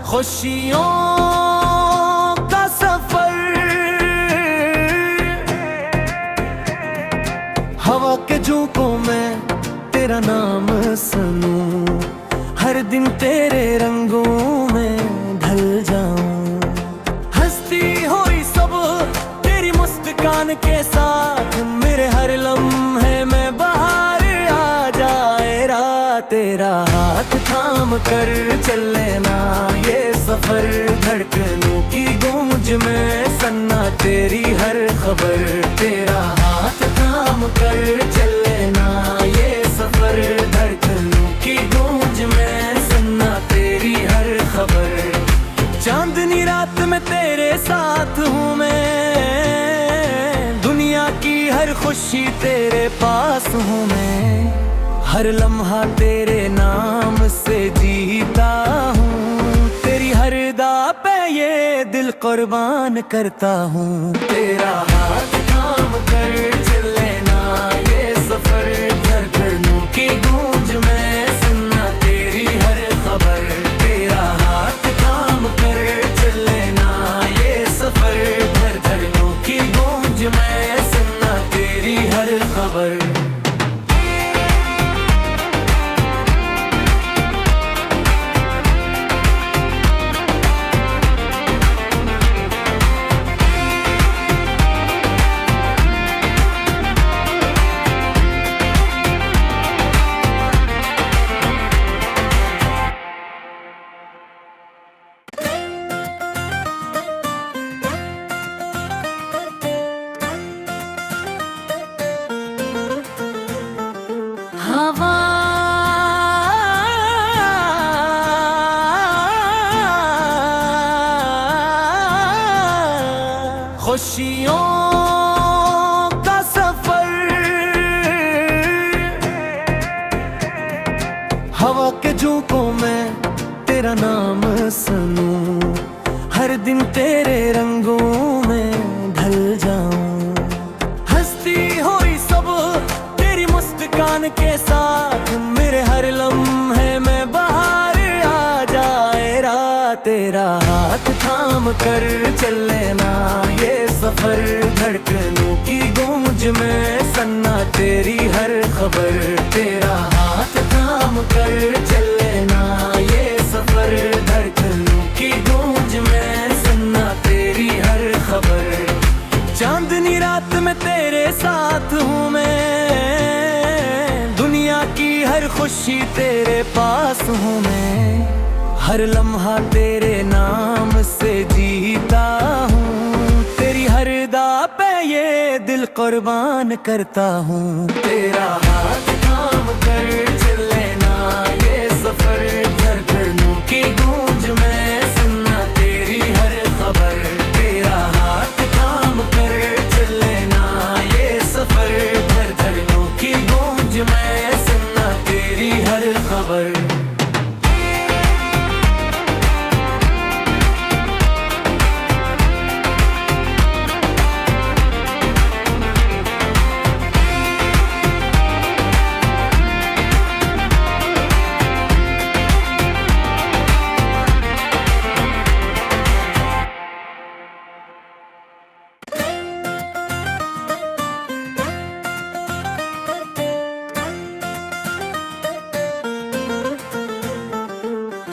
खुशियों का सफर, हवा के झोंकों में तेरा नाम सुनूं, हर दिन तेरे रंगों में ढल जाऊं। हंसती हुई सब तेरी मुस्कान के साथ, मेरे हर लम्हे में बहार आ जाए। रात तेरा हाथ थाम कर चल लेना, ये सफर धड़कनों की गूंज में सन्ना तेरी हर खबर। तेरा हाथ थाम कर चल लेना, ये सफर धड़कनों की गूंज में सन्ना तेरी हर खबर। चांदनी रात में तेरे साथ हूँ मैं, दुनिया की हर खुशी तेरे पास हूँ मैं। हर लम्हा तेरे नाम से जीता हूँ, तेरी हर दा पे ये दिल कुर्बान करता हूँ। तेरा हाथ थाम कर चल लेना, ये सफर धड़कनों की गूंज में सुनना तेरी हर खबर। तेरा हाथ थाम कर चल लेना, ये सफर धड़कनों की गूंज में सुनना तेरी हर खबर। हवा खुशियों का सफर, हवा के झोंकों में तेरा नाम सुनूं, हर दिन तेरे रंगों में ढल जाऊं। हंसती हुई सब तेरी मुस्कान के साथ, मेरे हर लम्हे में बहार आ जाए। रात तेरा हाथ थाम कर चल लेना, ये सफर धड़कनों की गूंज में सन्ना तेरी हर खबर। तेरा हाथ थाम कर चल लेना, ये सफर धड़कनों की गूंज में सन्ना तेरी हर खबर। चांदनी रात में तेरे साथ हूँ मैं, दुनिया की हर खुशी तेरे पास हूँ मैं। हर लम्हा तेरे नाम से जीता हूँ, तेरी हर दा पे ये दिल कुर्बान करता हूँ। तेरा हाथ थाम कर चल लेना, ये सफर धड़कनों की गूंज में सुनना तेरी हर खबर। तेरा हाथ थाम कर चल लेना, ये सफर धड़कनों की गूंज में सुनना तेरी हर खबर।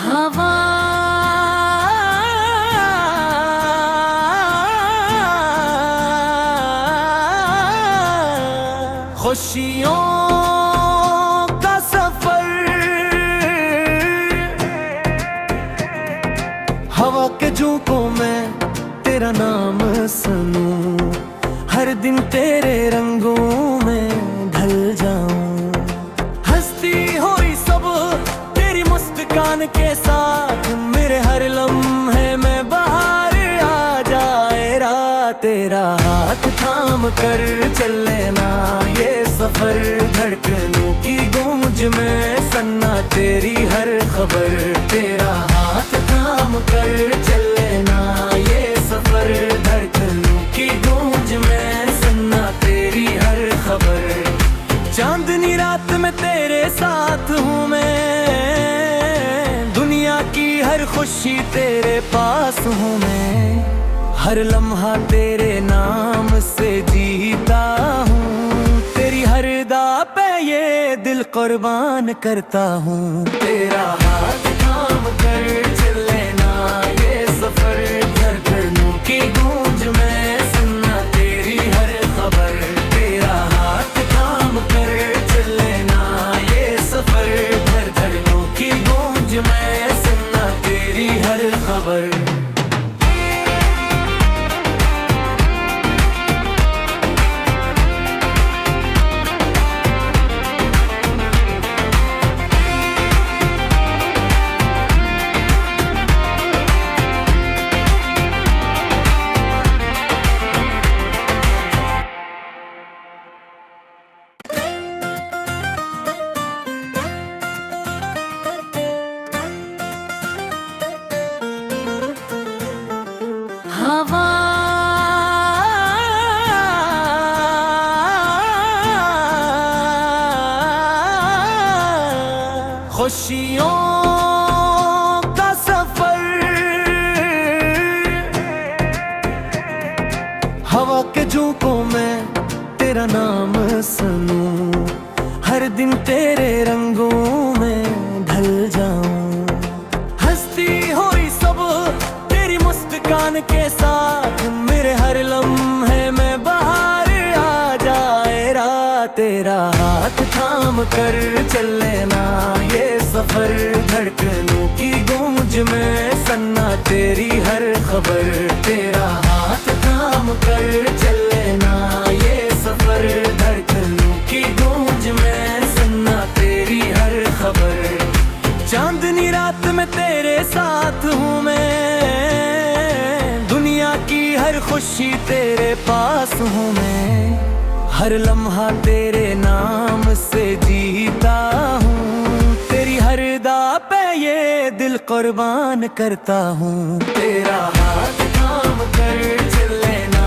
हवा खुशियों का सफर, हवा के झोंकों में तेरा नाम सुनूं, हर दिन तेरे रंगों में ढल जाऊं। हंसती हुई सब तेरी मुस्कान के साथ, मेरे हर लम्हे में बहार आ जाए। रात तेरा हाथ थाम कर चल लेना, ये सफर धड़कनों की गूंज में सन्ना तेरी हर खबर। तेरा हाथ थाम कर चल लेना, ये सफर धड़कनों की गूंज में सन्ना तेरी हर खबर। चांदनी रात में तेरे साथ हूँ मैं, दुनिया की हर खुशी तेरे पास हूँ मैं, हर लम्हा तेरे नाम से जीता हूँ। तेरी हर दा पे ये दिल कुर्बान करता हूँ। तेरा हाथ थाम कर चले ना ये सफर, धड़कनों की गूंज में सुनना तेरी हर खबर। तेरा हाथ थाम कर चले ना ये सफर, धड़कनों की गूंज में सुनना तेरी हर खबर। हवा खुशियों का सफर, हवा के झोंकों में तेरा नाम सुनूं, हर दिन तेरे रंगों में ढल जाऊं। हंसती हुई सब तेरी मुस्कान के साथ, मेरे हर लम्हे में बाहर आ जाए रात। तेरा हाथ थाम कर चले ना ये सफर, धड़कनों की गूंज में सुनना तेरी हर खबर। तेरा हाथ थाम कर चले ना ये सफर, धड़कनों की गूंज में सुनना तेरी हर खबर। चांदनी रात में तेरे साथ हूँ मैं, दुनिया की हर खुशी तेरे पास हूँ मैं, हर लम्हा तेरे नाम से जीता हूँ। तेरी हर दा पे ये दिल कुर्बान करता हूँ। तेरा हाथ थाम कर चले ना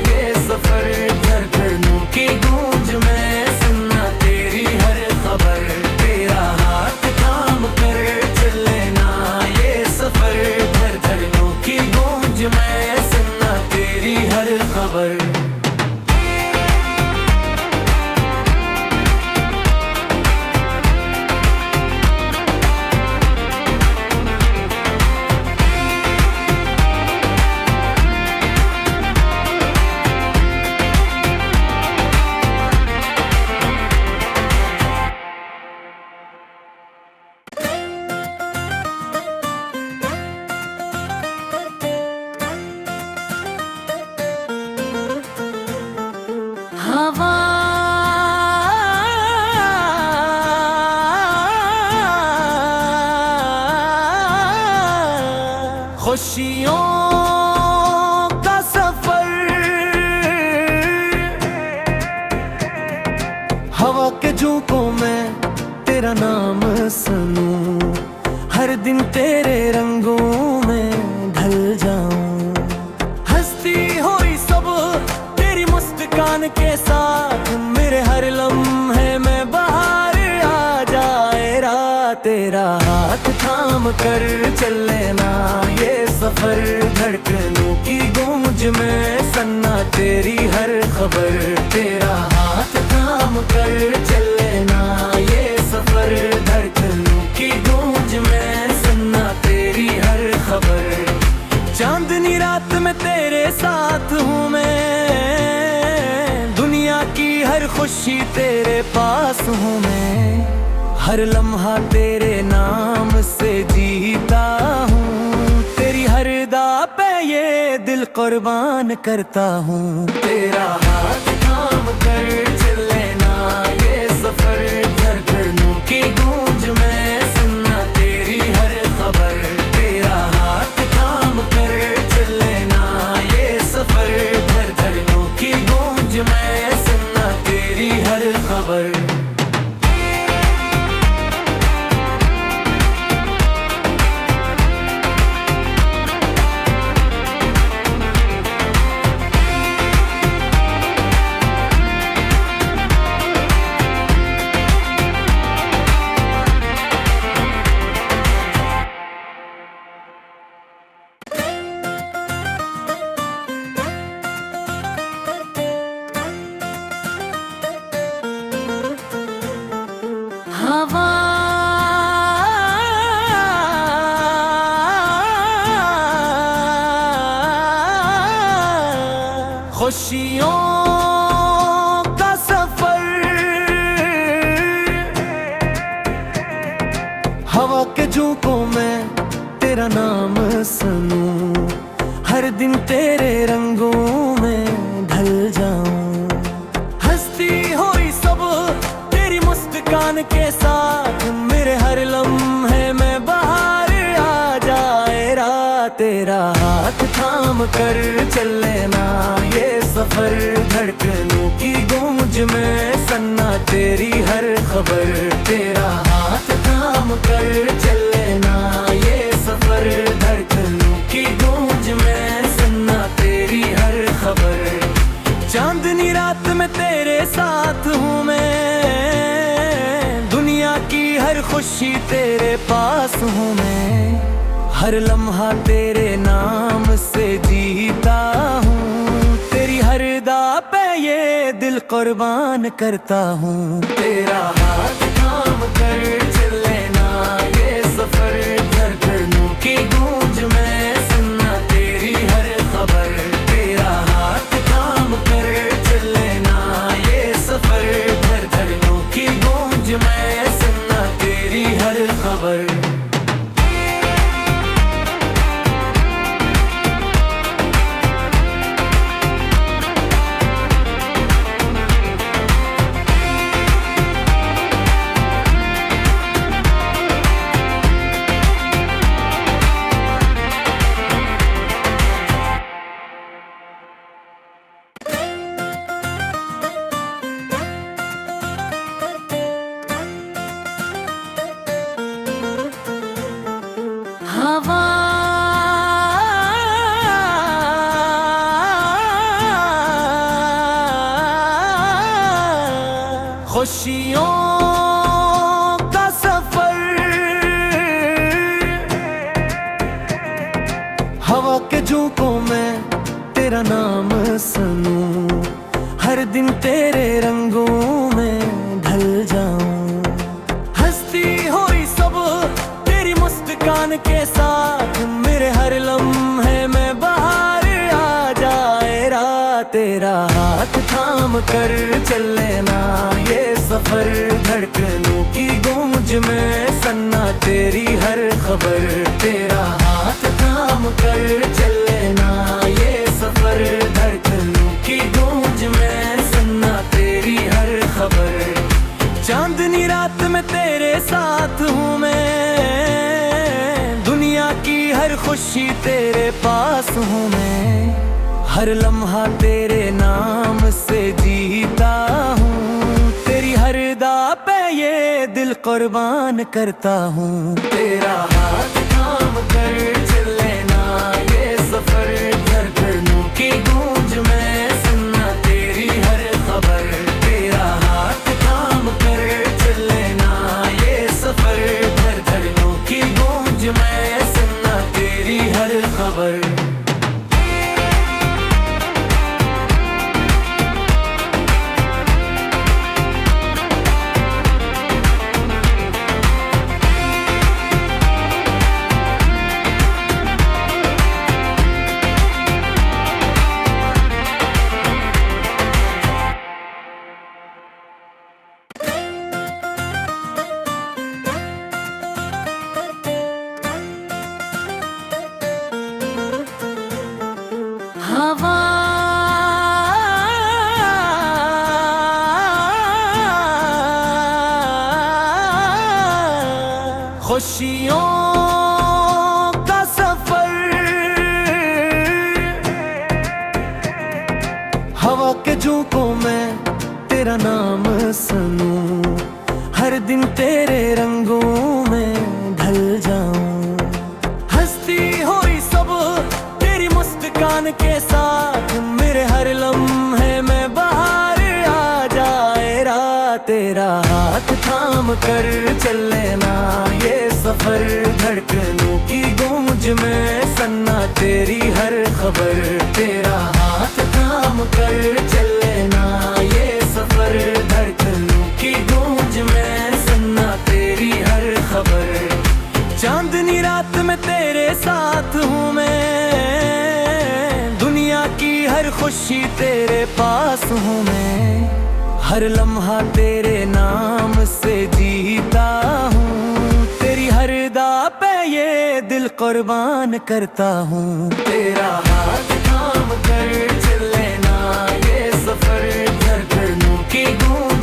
ये सफर, धड़कनों की गूंज में सुनना तेरी हर खबर। तेरा हाथ थाम कर चले ना ये सफर, धड़कनों की गूंज में सुनना तेरी हर खबर। हवा खुशियों का सफर, हवा के झोंकों में तेरा नाम सुनूं, हर दिन तेरे रंगों में ढल जाऊं। हंसती हुई सब तेरी मुस्कान के साथ, मेरे हर लम्हे में बाहर आ जाए रात। तेरा हाथ थाम कर चले ना ये सफर, धड़कनों की गूंज में सुनना तेरी हर खबर। तेरा हाथ थाम कर चले ना ये सफर, धड़कनों की गूंज में सुनना तेरी हर खबर। चांदनी रात में तेरे साथ हूँ मैं, दुनिया की हर खुशी तेरे पास हूँ मैं, हर लम्हा तेरे नाम से जीता हूँ। तेरी हर दा पे ये दिल कुर्बान करता हूँ। तेरा हाथ थाम कर चले ना ये सफर, धड़कनों की गूंज में सुनना तेरी हर खबर। तेरा हाथ थाम कर चले ना ये सफर, धड़कनों की गूंज में सुनना तेरी हर खबर। खुशियों का सफर, हवा के झोंकों में तेरा नाम सुनूं, हर दिन तेरे रंगों में ढल जाऊं। हंसती हुई सब तेरी मुस्कान के साथ, मेरे हर लम्हे में बहार आ जाए। रात तेरा हाथ थाम कर चले ना ये सफर, धड़कनों की गूंज में सन्ना तेरी हर खबर। तेरा हाथ थाम कर चले ना ये सफर, धड़कनों की गूंज में सन्ना तेरी हर खबर। चांदनी रात में तेरे साथ हूँ मैं, दुनिया की हर खुशी तेरे पास हूँ मैं। हर लम्हा तेरे नाम से जीता हूँ, तेरी हर दा पे ये दिल कुर्बान करता हूँ। तेरा हाथ थाम कर चले ना ये सफर, धड़कनों की गूंज में सुनना तेरी हर खबर। तेरा हाथ थाम कर चले ना ये सफर, धड़कनों की गूंज में सुनना तेरी हर खबर। हवा खुशियों का सफर, हवा के झोंकों में तेरा नाम सुनूं, हर दिन तेरे रंगों में ढल जाऊं। हंसती हुई सब तेरी मुस्कान के साथ, मेरे हर लम्हे में बहार आ जाए। रात तेरा हाथ थाम कर चले ना ये सफर, धड़कनों की गूंज में सन्ना तेरी हर खबर। तेरा हाथ थाम कर चले ना ये सफर, धड़कनों की गूंज में सन्ना तेरी हर खबर। चांदनी रात में तेरे साथ हूँ मैं, दुनिया की हर खुशी तेरे पास हूँ मैं। हर लम्हा तेरे नाम से जीता हूँ, तेरी हर दा पे ये दिल कुर्बान करता हूँ। तेरा हाथ थाम कर चले ना ये सफर, धड़कनों की गूंज में सुनना तेरी हर खबर। तेरा हाथ थाम कर चले ना ये सफर, धड़कनों की गूंज में सुनना तेरी हर खबर। हवा खुशियों का सफर, हवा के झोंकों में तेरा नाम सुनूं, हर दिन तेरे रंगों में ढल जाऊं। हंसती हुई सब तेरी मुस्कान के साथ, मेरे हर लम्हे में बहार आ जाए। रात तेरा हाथ थाम कर चले ना ये सफर, धड़कनों की गूंज में सन्ना तेरी हर खबर। तेरा हाथ थाम कर चले ना ये सफर, धड़कनों की गूंज में सन्ना तेरी हर खबर। चांदनी रात में तेरे साथ हूँ मैं, दुनिया की हर हर खुशी तेरे पास हूँ मैं, हर लम्हा तेरे नाम से जीता हूँ। तेरी हर दा पे ये दिल कुर्बान करता हूँ। तेरा हाथ थाम कर चल लेना, ये सफर धड़कनों की गूंज